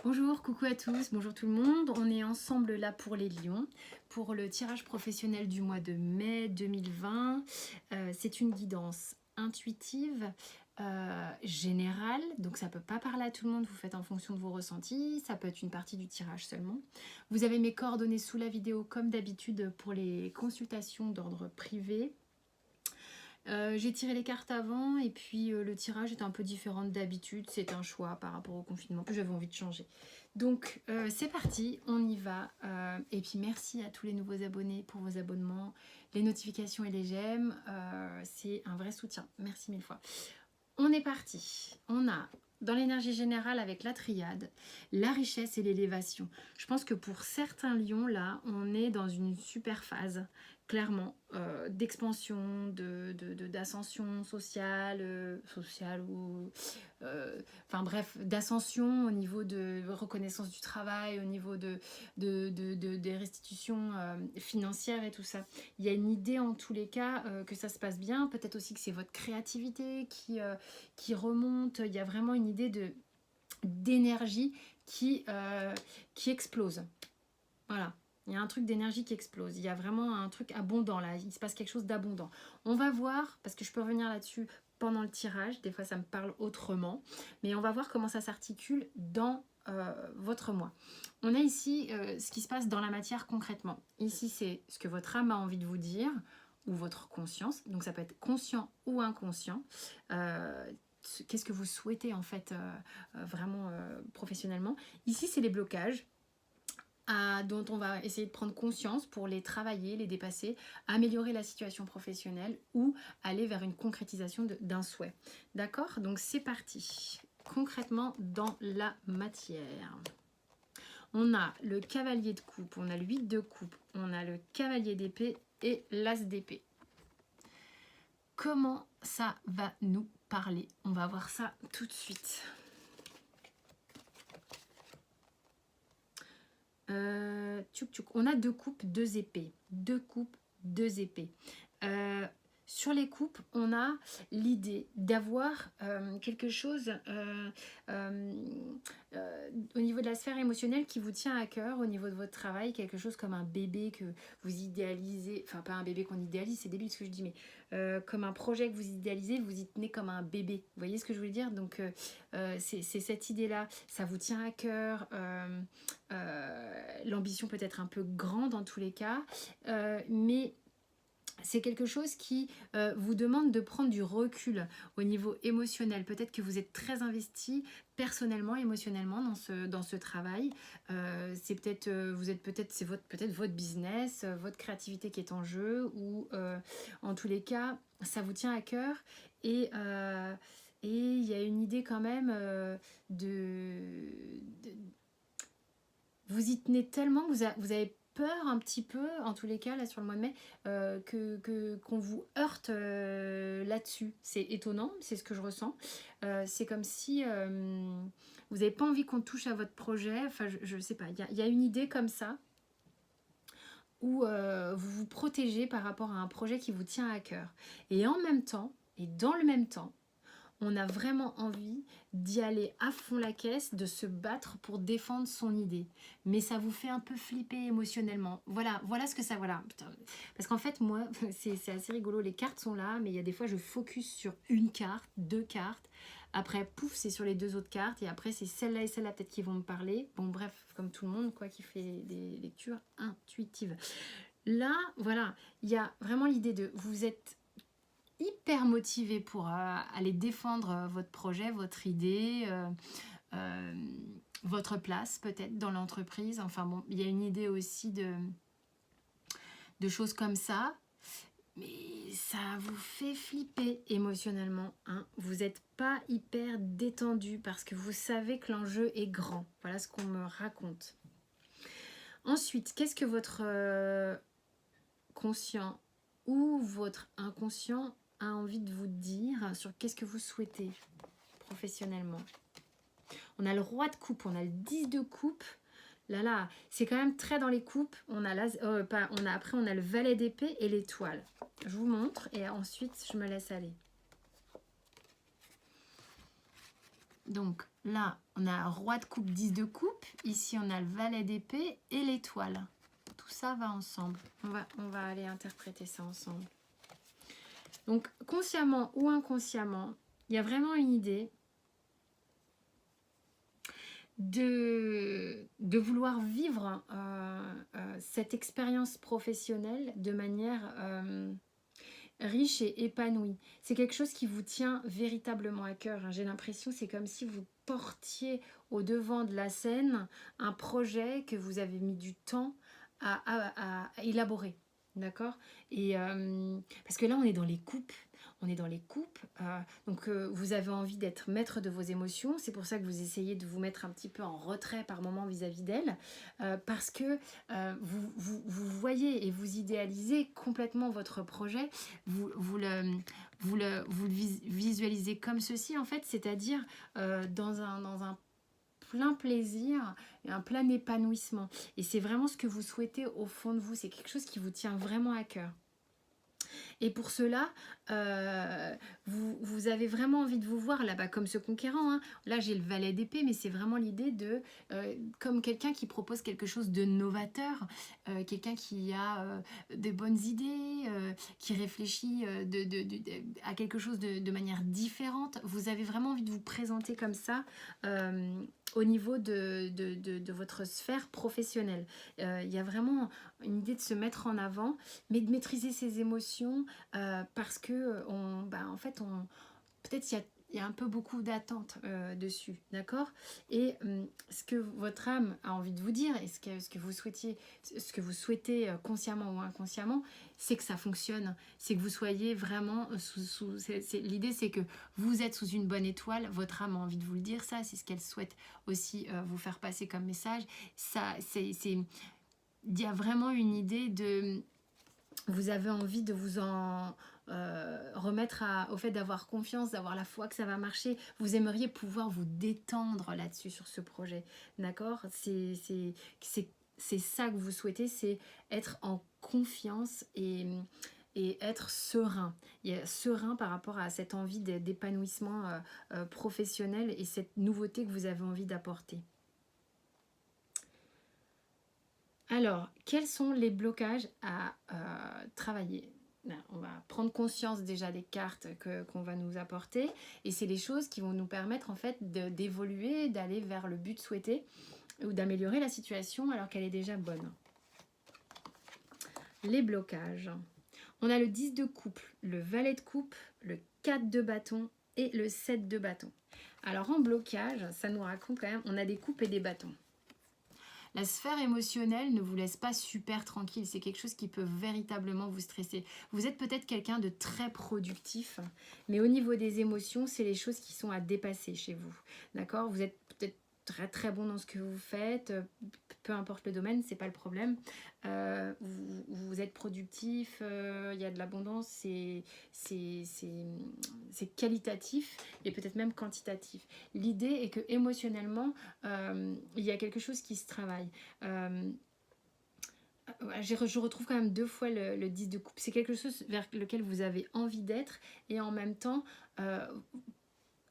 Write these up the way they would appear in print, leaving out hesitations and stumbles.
Bonjour, coucou à tous, bonjour tout le monde. On est ensemble là pour les lions, pour le tirage professionnel du mois de mai 2020. C'est une guidance intuitive, générale, donc ça ne peut pas parler à tout le monde, vous faites en fonction de vos ressentis, ça peut être une partie du tirage seulement. Vous avez mes coordonnées sous la vidéo comme d'habitude pour les consultations d'ordre privé. J'ai tiré les cartes avant et puis le tirage est un peu différent d'habitude, c'est un choix par rapport au confinement que j'avais envie de changer. Donc c'est parti, on y va. Et puis merci à tous les nouveaux abonnés pour vos abonnements, les notifications et les j'aime, c'est un vrai soutien, merci mille fois. On est parti, on a dans l'énergie générale avec la triade, la richesse et l'élévation. Je pense que pour certains lions là, on est dans une super phase, clairement, d'expansion, d'ascension sociale, ou enfin bref, d'ascension au niveau de reconnaissance du travail, au niveau des restitutions financières et tout ça. Il y a une idée en tous les cas que ça se passe bien, peut-être aussi que c'est votre créativité qui remonte, il y a vraiment une idée d'énergie qui explose. Voilà. Il y a un truc d'énergie qui explose. Il y a vraiment un truc abondant là. Il se passe quelque chose d'abondant. On va voir, parce que je peux revenir là-dessus pendant le tirage. Des fois, ça me parle autrement. Mais on va voir comment ça s'articule dans votre mois. On a ici ce qui se passe dans la matière concrètement. Ici, c'est ce que votre âme a envie de vous dire ou votre conscience. Donc, ça peut être conscient ou inconscient. Qu'est-ce que vous souhaitez en fait vraiment professionnellement. Ici, c'est les blocages dont on va essayer de prendre conscience pour les travailler, les dépasser, améliorer la situation professionnelle ou aller vers une concrétisation d'un souhait. D'accord? Donc c'est parti. Concrètement dans la matière. On a le cavalier de coupe, on a le 8 de coupe, on a le cavalier d'épée et l'as d'épée. Comment ça va nous parler? On va voir ça tout de suite. On a 2 coupes, 2 épées. 2 coupes, 2 épées. Sur les coupes, on a l'idée d'avoir quelque chose au niveau de la sphère émotionnelle qui vous tient à cœur, au niveau de votre travail, quelque chose comme un bébé que vous idéalisez, enfin pas un bébé qu'on idéalise, c'est débile ce que je dis, mais comme un projet que vous idéalisez, vous y tenez comme un bébé. Vous voyez ce que je veux dire? Donc c'est cette idée-là, ça vous tient à cœur. L'ambition peut être un peu grande en tous les cas, mais c'est quelque chose qui vous demande de prendre du recul au niveau émotionnel. Peut-être que vous êtes très investi personnellement, émotionnellement dans ce travail. C'est peut-être, c'est peut-être votre business, votre créativité qui est en jeu, ou en tous les cas, ça vous tient à cœur. Et il y a une idée quand même vous y tenez tellement que vous avez peur un petit peu, en tous les cas, là sur le mois de mai, qu'on vous heurte là-dessus. C'est étonnant, c'est ce que je ressens. C'est comme si vous n'avez pas envie qu'on touche à votre projet. Enfin, je ne sais pas, il y a une idée comme ça où vous vous protégez par rapport à un projet qui vous tient à cœur. Et en même temps, et dans le même temps, on a vraiment envie d'y aller à fond la caisse, de se battre pour défendre son idée. Mais ça vous fait un peu flipper émotionnellement. Voilà ce que ça... Voilà. Parce qu'en fait, moi, c'est assez rigolo. Les cartes sont là, mais il y a des fois, je focus sur une carte, 2 cartes. Après, pouf, c'est sur les 2 autres cartes. Et après, c'est celle-là et celle-là peut-être qui vont me parler. Bon, bref, comme tout le monde, quoi, qui fait des lectures intuitives. Là, voilà, il y a vraiment l'idée de... Vous êtes hyper motivé pour aller défendre votre projet, votre idée, votre place peut-être dans l'entreprise. Enfin bon, il y a une idée aussi de choses comme ça, mais ça vous fait flipper émotionnellement. Hein. Vous n'êtes pas hyper détendu parce que vous savez que l'enjeu est grand. Voilà ce qu'on me raconte. Ensuite, qu'est-ce que votre conscient ou votre inconscient a envie de vous dire sur qu'est-ce que vous souhaitez professionnellement? On a le roi de coupe, on a le 10 de coupe. Là, c'est quand même très dans les coupes. On a après, on a le valet d'épée et l'étoile. Je vous montre et ensuite, je me laisse aller. Donc, là, on a roi de coupe, 10 de coupe. Ici, on a le valet d'épée et l'étoile. Tout ça va ensemble. On va aller interpréter ça ensemble. Donc, consciemment ou inconsciemment, il y a vraiment une idée de vouloir vivre cette expérience professionnelle de manière riche et épanouie. C'est quelque chose qui vous tient véritablement à cœur. J'ai l'impression, c'est comme si vous portiez au devant de la scène un projet que vous avez mis du temps à élaborer. D'accord? Et parce que là, on est dans les coupes. On est dans les coupes, donc vous avez envie d'être maître de vos émotions. C'est pour ça que vous essayez de vous mettre un petit peu en retrait par moment vis-à-vis d'elles, parce que vous voyez et vous idéalisez complètement votre projet. Vous le visualisez comme ceci, en fait, c'est-à-dire dans un plein plaisir et un plein épanouissement. Et c'est vraiment ce que vous souhaitez au fond de vous. C'est quelque chose qui vous tient vraiment à cœur. Et pour cela, vous avez vraiment envie de vous voir là-bas comme ce conquérant. Hein. Là, j'ai le valet d'épée, mais c'est vraiment l'idée de, comme quelqu'un qui propose quelque chose de novateur, quelqu'un qui a des bonnes idées, qui réfléchit à quelque chose de manière différente. Vous avez vraiment envie de vous présenter comme ça au niveau de votre sphère professionnelle. Il y a vraiment une idée de se mettre en avant, mais de maîtriser ses émotions parce que en fait, peut-être il y a un peu beaucoup d'attentes dessus, d'accord? Et ce que votre âme a envie de vous dire et ce que vous souhaitez consciemment ou inconsciemment, c'est que ça fonctionne, c'est que vous soyez vraiment l'idée, c'est que vous êtes sous une bonne étoile. Votre âme a envie de vous le dire, ça, c'est ce qu'elle souhaite aussi vous faire passer comme message. Ça, il y a vraiment une idée de... Vous avez envie de vous en remettre au fait d'avoir confiance, d'avoir la foi que ça va marcher. Vous aimeriez pouvoir vous détendre là-dessus, sur ce projet. D'accord? C'est ça que vous souhaitez, c'est être en confiance et être serein. Serein par rapport à cette envie d'épanouissement professionnel et cette nouveauté que vous avez envie d'apporter. Alors, quels sont les blocages à travailler? On va prendre conscience déjà des cartes qu'on va nous apporter, et c'est les choses qui vont nous permettre en fait d'évoluer, d'aller vers le but souhaité ou d'améliorer la situation alors qu'elle est déjà bonne. Les blocages. On a le 10 de coupe, le valet de coupe, le 4 de bâton et le 7 de bâton. Alors en blocage, ça nous raconte quand même, on a des coupes et des bâtons. La sphère émotionnelle ne vous laisse pas super tranquille. C'est quelque chose qui peut véritablement vous stresser. Vous êtes peut-être quelqu'un de très productif, mais au niveau des émotions, c'est les choses qui sont à dépasser chez vous. D'accord? Vous êtes peut-être très très bon dans ce que vous faites, peu importe le domaine, c'est pas le problème. Vous êtes productif, il y a de l'abondance, c'est qualitatif et peut-être même quantitatif. L'idée est que émotionnellement, il y a quelque chose qui se travaille. Je retrouve quand même 2 fois le 10 de coupe. C'est quelque chose vers lequel vous avez envie d'être, et en même temps,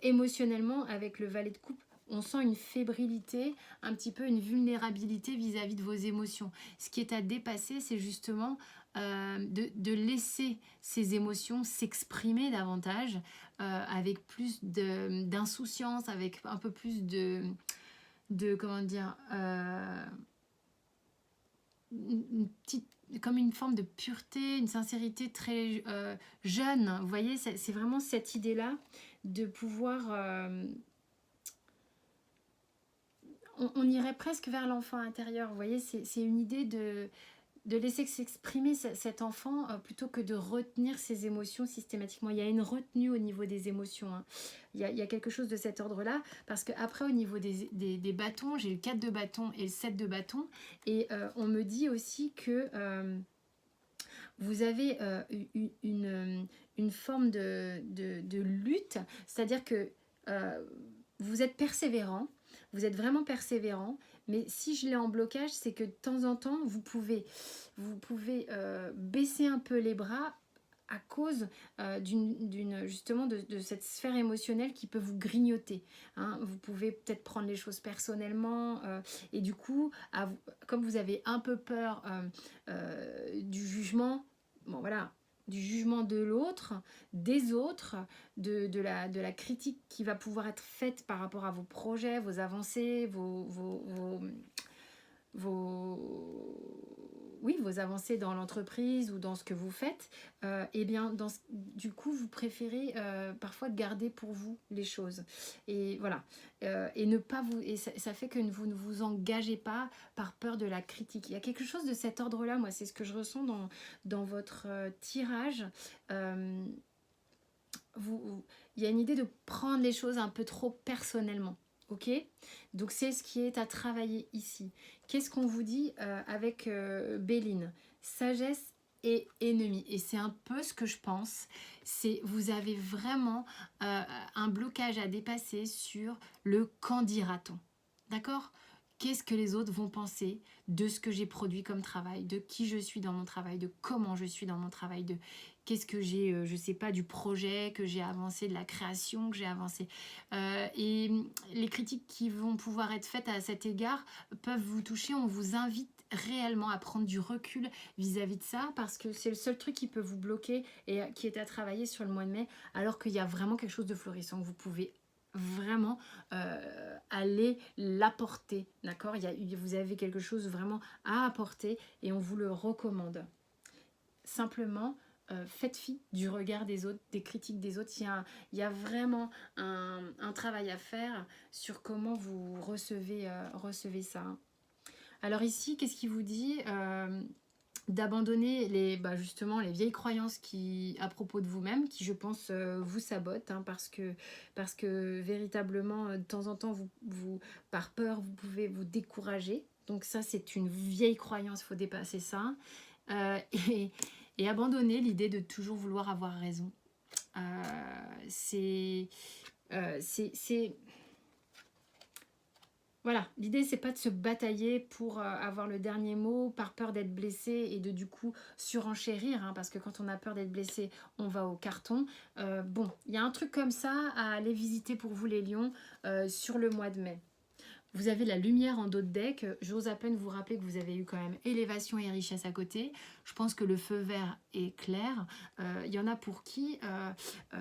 émotionnellement, avec le valet de coupe, on sent une fébrilité, un petit peu une vulnérabilité vis-à-vis de vos émotions. Ce qui est à dépasser, c'est justement de laisser ces émotions s'exprimer davantage, avec plus d'insouciance, avec un peu plus comment dire, comme une forme de pureté, une sincérité très jeune. Vous voyez, c'est vraiment cette idée-là de pouvoir... on irait presque vers l'enfant intérieur. Vous voyez, c'est une idée de laisser s'exprimer cet enfant plutôt que de retenir ses émotions systématiquement. Il y a une retenue au niveau des émotions. Hein. Il y a quelque chose de cet ordre-là, parce qu'après, au niveau des bâtons, j'ai le 4 de bâton et le 7 de bâton, et on me dit aussi que vous avez une forme de lutte, c'est-à-dire que vous êtes persévérant, vous êtes vraiment persévérant, mais si je l'ai en blocage, c'est que de temps en temps, vous pouvez baisser un peu les bras à cause justement de cette sphère émotionnelle qui peut vous grignoter. Hein. Vous pouvez peut-être prendre les choses personnellement et du coup, comme vous avez un peu peur du jugement, bon voilà, du jugement de l'autre, des autres, de la critique qui va pouvoir être faite par rapport à vos projets, vos avancées, vos avancées dans l'entreprise ou dans ce que vous faites, et bien du coup vous préférez parfois garder pour vous les choses et voilà, et ne pas vous, et ça fait que vous ne vous engagez pas par peur de la critique. Il y a quelque chose de cet ordre là, moi c'est ce que je ressens dans votre tirage. euh, il y a une idée de prendre les choses un peu trop personnellement. Ok, donc c'est ce qui est à travailler ici. Qu'est-ce qu'on vous dit avec Béline? Sagesse et ennemi. Et c'est un peu ce que je pense. C'est vous avez vraiment un blocage à dépasser sur le quand dira-t-on. D'accord? Qu'est-ce que les autres vont penser de ce que j'ai produit comme travail, de qui je suis dans mon travail, de comment je suis dans mon travail, de qu'est-ce que j'ai, je sais pas, du projet que j'ai avancé, de la création que j'ai avancé. Et les critiques qui vont pouvoir être faites à cet égard peuvent vous toucher. On vous invite réellement à prendre du recul vis-à-vis de ça, parce que c'est le seul truc qui peut vous bloquer et qui est à travailler sur le mois de mai, alors qu'il y a vraiment quelque chose de florissant que vous pouvez vraiment aller l'apporter, d'accord? Vous avez quelque chose vraiment à apporter et on vous le recommande. Simplement, faites fi du regard des autres, des critiques des autres. Il y a vraiment un travail à faire sur comment vous recevez ça. Alors ici, qu'est-ce qu'il vous dit? D'abandonner justement les vieilles croyances à propos de vous-même, qui je pense vous sabotent, hein, parce que véritablement de temps en temps par peur vous pouvez vous décourager. Donc ça c'est une vieille croyance, il faut dépasser ça. Euh, et, et abandonner l'idée de toujours vouloir avoir raison. C'est voilà, l'idée c'est pas de se batailler pour avoir le dernier mot par peur d'être blessé et de du coup surenchérir, hein, parce que quand on a peur d'être blessé, on va au carton. Bon, il y a un truc comme ça à aller visiter pour vous les lions sur le mois de mai. Vous avez la lumière en dos de deck. J'ose à peine vous rappeler que vous avez eu quand même élévation et richesse à côté. Je pense que le feu vert est clair. Il y en a pour qui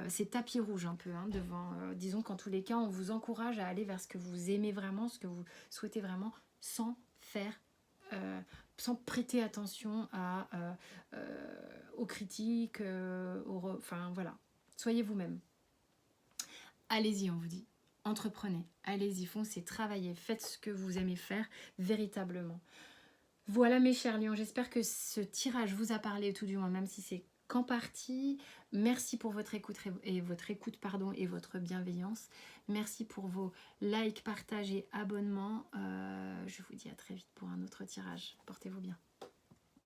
c'est tapis rouge un peu devant. Disons qu'en tous les cas, on vous encourage à aller vers ce que vous aimez vraiment, ce que vous souhaitez vraiment, sans faire, sans prêter attention aux critiques, enfin voilà. Soyez vous-même. Allez-y, on vous dit. Entreprenez, allez-y, foncez, travaillez, faites ce que vous aimez faire véritablement. Voilà mes chers lions, j'espère que ce tirage vous a parlé, tout du moins, même si c'est qu'en partie. Merci pour votre écoute et votre bienveillance. Merci pour vos likes, partages et abonnements. Je vous dis à très vite pour un autre tirage. Portez-vous bien.